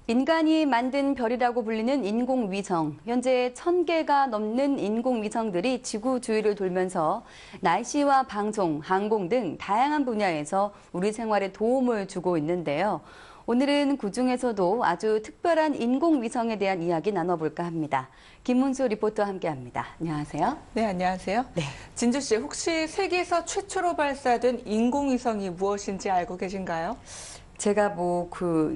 인간이 만든 별이라고 불리는 인공위성. 현재 1,000개가 넘는 인공위성들이 지구 주위를 돌면서 날씨와 방송, 항공 등 다양한 분야에서 우리 생활에 도움을 주고 있는데요. 오늘은 그중에서도 아주 특별한 인공위성에 대한 이야기 나눠볼까 합니다. 김문수 리포터와 함께합니다. 안녕하세요. 네, 안녕하세요. 네. 진주 씨, 혹시 세계에서 최초로 발사된 인공위성이 무엇인지 알고 계신가요? 제가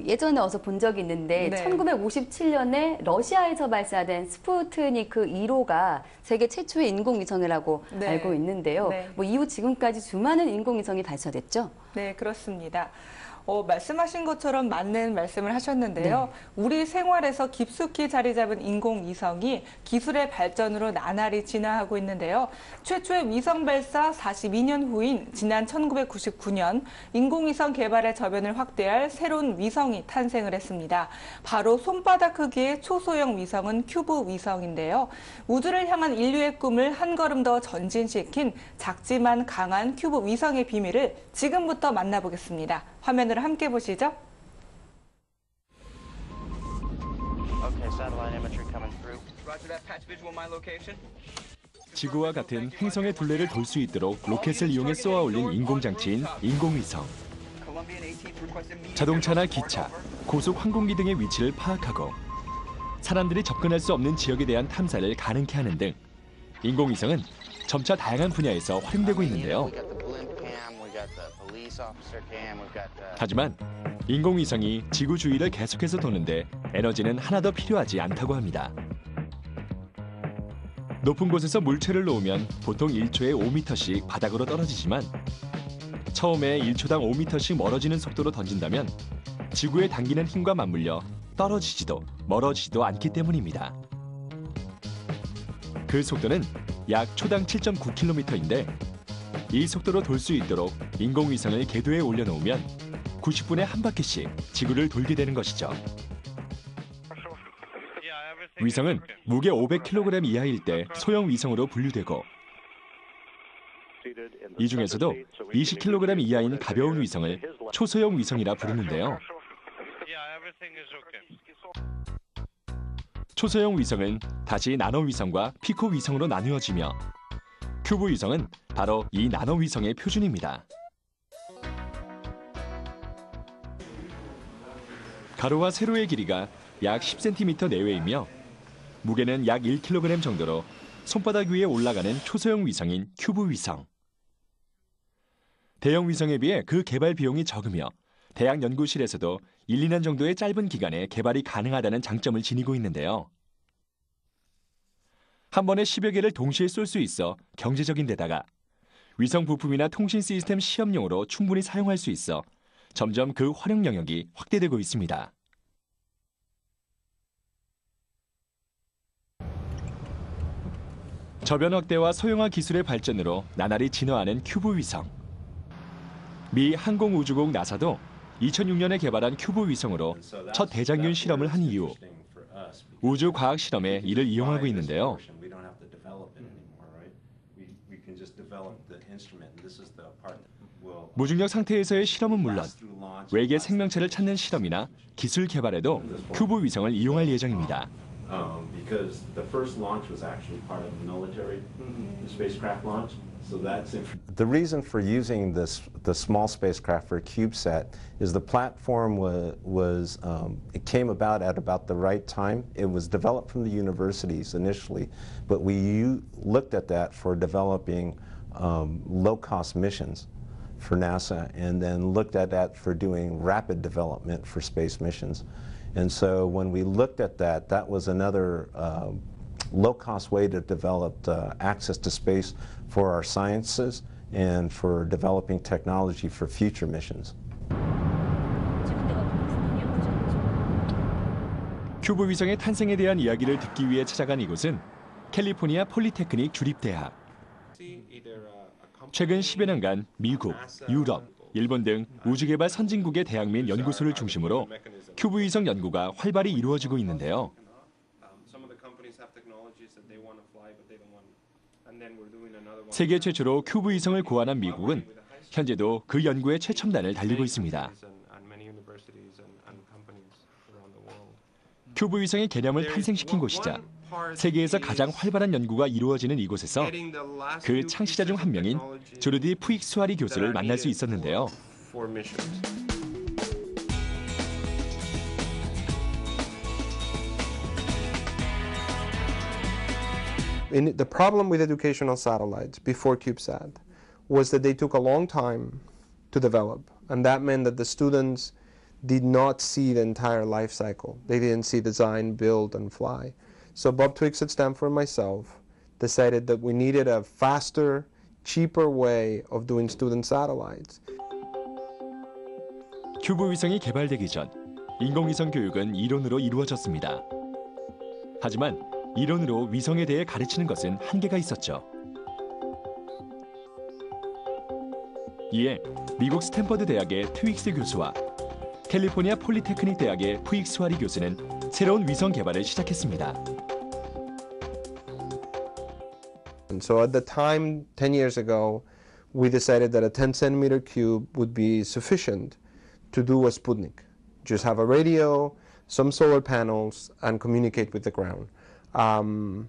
예전에 어서 본 적이 있는데 네. 1957년에 러시아에서 발사된 스푸트니크 1호가 세계 최초의 인공위성이라고 네. 알고 있는데요. 네. 이후 지금까지 수많은 인공위성이 발사됐죠? 네, 그렇습니다. 말씀하신 것처럼 맞는 말씀을 하셨는데요. 우리 생활에서 깊숙이 자리 잡은 인공위성이 기술의 발전으로 나날이 진화하고 있는데요. 최초의 위성 발사 42년 후인 지난 1999년 인공위성 개발의 저변을 확대할 새로운 위성이 탄생을 했습니다. 바로 손바닥 크기의 초소형 위성은 큐브 위성인데요. 우주를 향한 인류의 꿈을 한 걸음 더 전진시킨 작지만 강한 큐브 위성의 비밀을 지금부터 만나보겠습니다. 화면으로 함께 보시죠. 지구와 같은 행성의 둘레를 돌 수 있도록 로켓을 이용해 쏘아 올린 인공장치인 인공위성. 자동차나 기차, 고속 항공기 등의 위치를 파악하고 사람들이 접근할 수 없는 지역에 대한 탐사를 가능케 하는 등 인공위성은 점차 다양한 분야에서 활용되고 있는데요. 하지만 인공위성이 지구 주위를 계속해서 도는데 에너지는 하나도 필요하지 않다고 합니다. 높은 곳에서 물체를 놓으면 보통 1초에 5m씩 바닥으로 떨어지지만 처음에 1초당 5m씩 멀어지는 속도로 던진다면 지구에 당기는 힘과 맞물려 떨어지지도 멀어지지도 않기 때문입니다. 그 속도는 약 초당 7.9km인데 이 속도로 돌 수 있도록 인공위성을 궤도에 올려놓으면 90분에 한 바퀴씩 지구를 돌게 되는 것이죠. 위성은 무게 500kg 이하일 때 소형 위성으로 분류되고 이 중에서도 20kg 이하인 가벼운 위성을 초소형 위성이라 부르는데요. 초소형 위성은 다시 나노 위성과 피코 위성으로 나누어지며 큐브 위성은 바로 이 나노 위성의 표준입니다. 가로와 세로의 길이가 약 10cm 내외이며 무게는 약 1kg 정도로 손바닥 위에 올라가는 초소형 위성인 큐브 위성. 대형 위성에 비해 그 개발 비용이 적으며 대학 연구실에서도 1, 2년 정도의 짧은 기간에 개발이 가능하다는 장점을 지니고 있는데요. 한 번에 10여 개를 동시에 쏠 수 있어 경제적인 데다가 위성 부품이나 통신 시스템 시험용으로 충분히 사용할 수 있어 점점 그 활용 영역이 확대되고 있습니다. 저변 확대와 소형화 기술의 발전으로 나날이 진화하는 큐브 위성. 미 항공우주국 나사도 2006년에 개발한 큐브 위성으로 첫 대장균 실험을 한 이후 우주 과학 실험에 이를 이용하고 있는데요. 무중력 상태에서의 실험은 물론 외계 생명체를 찾는 실험이나 기술 개발에도 큐브 위성을 이용할 예정입니다. Because the first launch was actually part of the military spacecraft launch. So that's the reason for using the small spacecraft for CubeSat is the platform it came about at about the right time. It was developed from the universities initially, but we looked at that for developing low-cost missions for NASA, and then looked at that for doing rapid development for space missions. And so when we looked at that, that was another low-cost way to develop access to space for our sciences and for developing technology for future missions. 큐브 위성의 탄생에 대한 이야기를 듣기 위해 찾아간 이곳은 캘리포니아 폴리테크닉 주립대학. 최근 10여 년간 미국, 유럽, 일본 등 우주개발 선진국의 대학 및 연구소를 중심으로 큐브 위성 연구가 활발히 이루어지고 있는데요. 세계 최초로 큐브 위성을 고안한 미국은 현재도 그 연구에 최첨단을 달리고 있습니다. 큐브 위성의 개념을 탄생시킨 곳이자 세계에서 가장 활발한 연구가 이루어지는 이곳에서 그 창시자 중 한 명인 조르디 푸익수아리 교수를 만날 수 있었는데요. The problem with educational satellites before CubeSat was that they took a long time to develop, and that meant that the students did not see the entire life cycle. They didn't see design, build, and fly. So Bob Twiggs at Stanford and myself decided that we needed a faster, cheaper way of doing student satellites. 큐브 위성이 개발되기 전 인공위성 교육은 이론으로 이루어졌습니다. 하지만 이론으로 위성에 대해 가르치는 것은 한계가 있었죠. 이에 미국 스탠퍼드 대학의 트윅스 교수와 캘리포니아 폴리테크닉 대학의 푸익수아리 교수는 새로운 위성 개발을 시작했습니다. And so at the time, 10 years ago, we decided that a 10-centimeter cube would be sufficient to do a Sputnik. Just have a radio, some solar panels, and communicate with the ground. And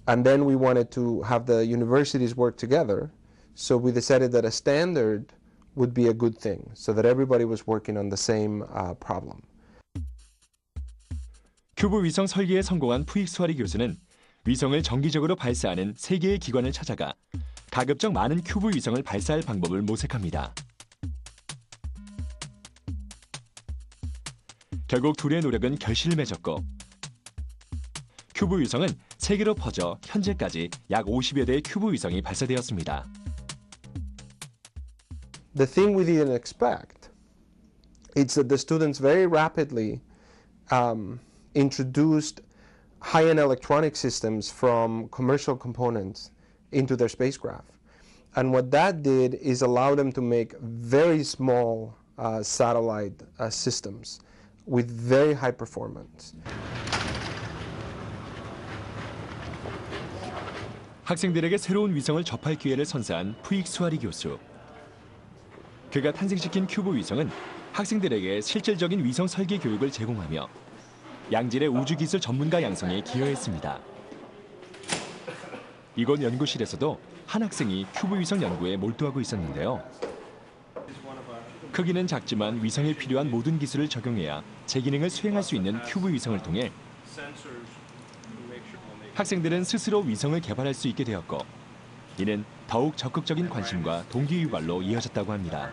then we wanted to have the universities work together, so we decided that a standard would be a good thing, so that everybody was working on the same problem. 큐브 위성 설계에 성공한 푸익수아리 교수는 위성을 정기적으로 발사하는 세 개의 기관을 찾아가 가급적 많은 큐브 위성을 발사할 방법을 모색합니다. 결국 둘의 노력은 결실을 맺었고 큐브 위성은 세계로 퍼져 현재까지 약 50여 대의 큐브 위성이 발사되었습니다. The thing we didn't expect is that the students very rapidly introduced high-end electronic systems from commercial components into their spacecraft. And what that did is allow them to make very small satellite systems with very high performance. 학생들에게 새로운 위성을 접할 기회를 선사한 푸익수아리 교수. 그가 탄생시킨 큐브 위성은 학생들에게 실질적인 위성 설계 교육을 제공하며 양질의 우주기술 전문가 양성에 기여했습니다. 이곳 연구실에서도 한 학생이 큐브 위성 연구에 몰두하고 있었는데요. 크기는 작지만 위성에 필요한 모든 기술을 적용해야 제 기능을 수행할 수 있는 큐브 위성을 통해 학생들은 스스로 위성을 개발할 수 있게 되었고 이는 더욱 적극적인 관심과 동기 유발로 이어졌다고 합니다.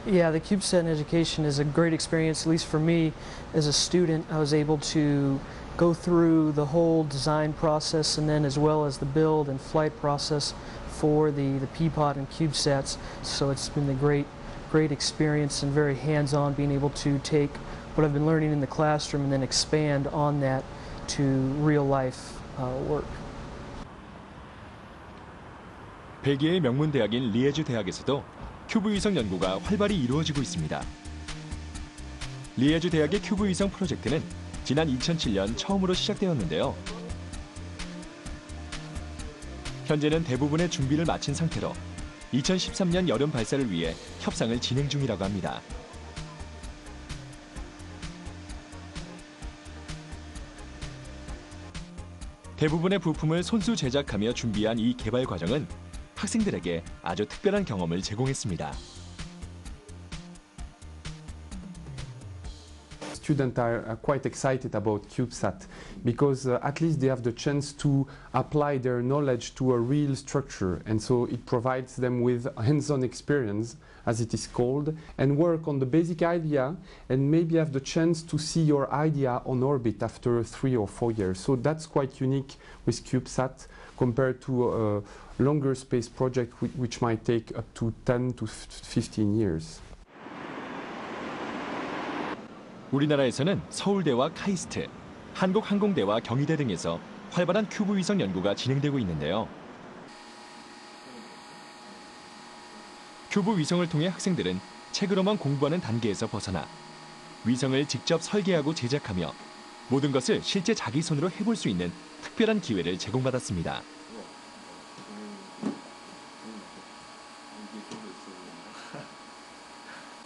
Yeah, the CubeSat in education is a great experience, at least for me as a student. I was able to go through the whole design process and then as well as the build and flight process for the Peapod and CubeSats. So it's been a great experience and very hands-on, being able to take what I've been learning in the classroom and then expand on that to real-life work. 벨기에의 명문 대학인 리에주 대학에서도 큐브 위성 연구가 활발히 이루어지고 있습니다. 리에주 대학의 큐브 위성 프로젝트는 지난 2007년 처음으로 시작되었는데요. 현재는 대부분의 준비를 마친 상태로 2013년 여름 발사를 위해 협상을 진행 중이라고 합니다. 대부분의 부품을 손수 제작하며 준비한 이 개발 과정은 학생들에게 아주 특별한 경험을 제공했습니다. Students are quite excited about CubeSat because at least they have the chance to apply their knowledge to a real structure, and so it provides them with hands-on experience, as it is called, and work on the basic idea and maybe have the chance to see your idea on orbit after 3 or 4 years. So that's quite unique with CubeSat compared to a longer space project which might take up to 10 to 15 years. 우리나라에서는 서울대와 카이스트, 한국항공대와 경희대 등에서 활발한 큐브 위성 연구가 진행되고 있는데요. 큐브 위성을 통해 학생들은 책으로만 공부하는 단계에서 벗어나 위성을 직접 설계하고 제작하며 모든 것을 실제 자기 손으로 해볼 수 있는 특별한 기회를 제공받았습니다.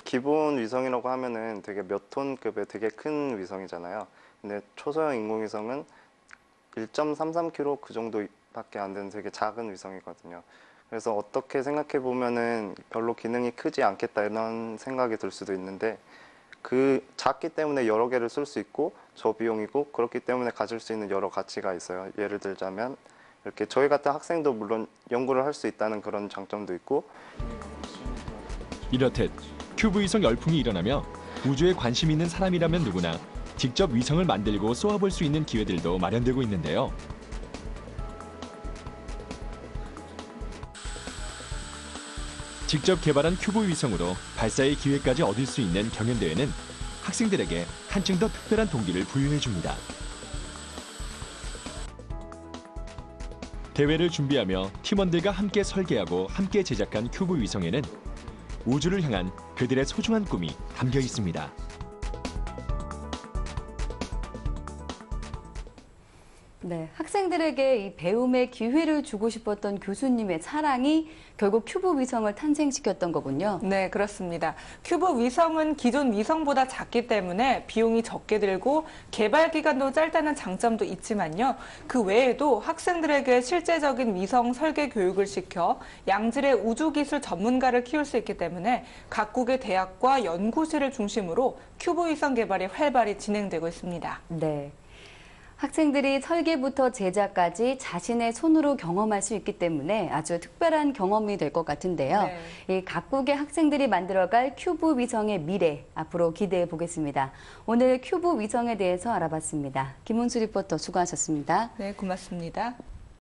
기본 위성이라고 하면은 되게 몇 톤급의 되게 큰 위성이잖아요. 근데 초소형 인공위성은 1.33km 그 정도밖에 안 되는 되게 작은 위성이거든요. 그래서 어떻게 생각해 보면은 별로 기능이 크지 않겠다 이런 생각이 들 수도 있는데 그 작기 때문에 여러 개를 쓸 수 있고 저비용이고 그렇기 때문에 가질 수 있는 여러 가치가 있어요. 예를 들자면 이렇게 저희 같은 학생도 물론 연구를 할 수 있다는 그런 장점도 있고 이렇듯 큐브 위성 열풍이 일어나며 우주에 관심 있는 사람이라면 누구나 직접 위성을 만들고 쏘아볼 수 있는 기회들도 마련되고 있는데요. 직접 개발한 큐브 위성으로 발사의 기회까지 얻을 수 있는 경연대회는 학생들에게 한층 더 특별한 동기를 부여해 줍니다. 대회를 준비하며 팀원들과 함께 설계하고 함께 제작한 큐브 위성에는 우주를 향한 그들의 소중한 꿈이 담겨 있습니다. 네, 학생들에게 이 배움의 기회를 주고 싶었던 교수님의 사랑이 결국 큐브 위성을 탄생시켰던 거군요. 네, 그렇습니다. 큐브 위성은 기존 위성보다 작기 때문에 비용이 적게 들고 개발 기간도 짧다는 장점도 있지만요. 그 외에도 학생들에게 실제적인 위성 설계 교육을 시켜 양질의 우주기술 전문가를 키울 수 있기 때문에 각국의 대학과 연구실을 중심으로 큐브 위성 개발이 활발히 진행되고 있습니다. 네. 학생들이 설계부터 제작까지 자신의 손으로 경험할 수 있기 때문에 아주 특별한 경험이 될 것 같은데요. 네. 이 각국의 학생들이 만들어갈 큐브 위성의 미래, 앞으로 기대해 보겠습니다. 오늘 큐브 위성에 대해서 알아봤습니다. 김은수 리포터 수고하셨습니다. 네, 고맙습니다.